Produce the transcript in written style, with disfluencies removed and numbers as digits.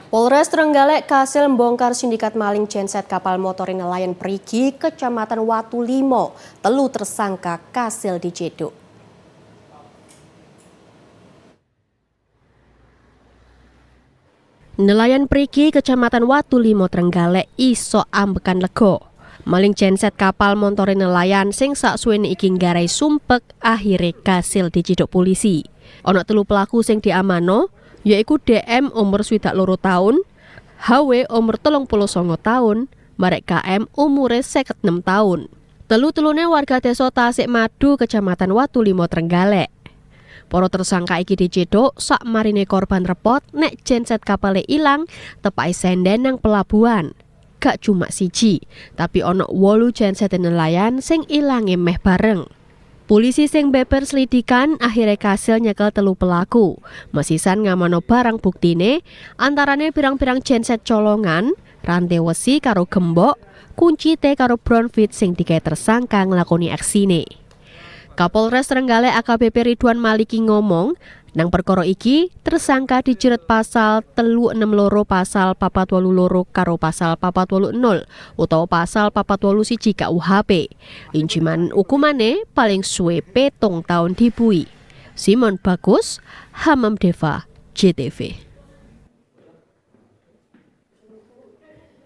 Polres Trenggalek kasil membongkar sindikat maling genset kapal motor nelayan Perigi, Kecamatan Watu Limo. Telu tersangka kasil dijeduk. Nelayan Perigi, Kecamatan Watu Limo, Trenggalek iso ambekan lego. Maling genset kapal motor nelayan sing saksuwene iki nggarai sumpek akhire kasil dijeduk polisi. Ana telu pelaku sing diamano, yaiku DM umur 22 tahun, HW umur 39 tahun, Marek KM umure 56 tahun. Telu-telune warga desa Tasikmadu, Kecamatan Watu Limo, Trenggalek. Para tersangka iki dijeduk sak marine korban repot nek genset kapale ilang tepake senden nang pelabuhan. Gak cuma siji, tapi ono 8 genset nelayan sing ilange meh bareng. Polisi sing beber selidikan akhirnya kasil nyekel telu pelaku. Mesisan ngamano barang buktine, antarane pirang-pirang genset colongan, rantai wesi karo gembok, kunci T karo bronfit sing digawe tersangka nglakoni aksine. Kapolres Trenggalek AKBP Ridwan Maliki ngomong, nang perkara iki tersangka dijerat pasal 362 pasal 482 karo pasal 480 utawa pasal 481 KUHP. Inciman hukumane paling suwe 7 tahun dibui. Simon Bagus, Hamam Deva, JTV.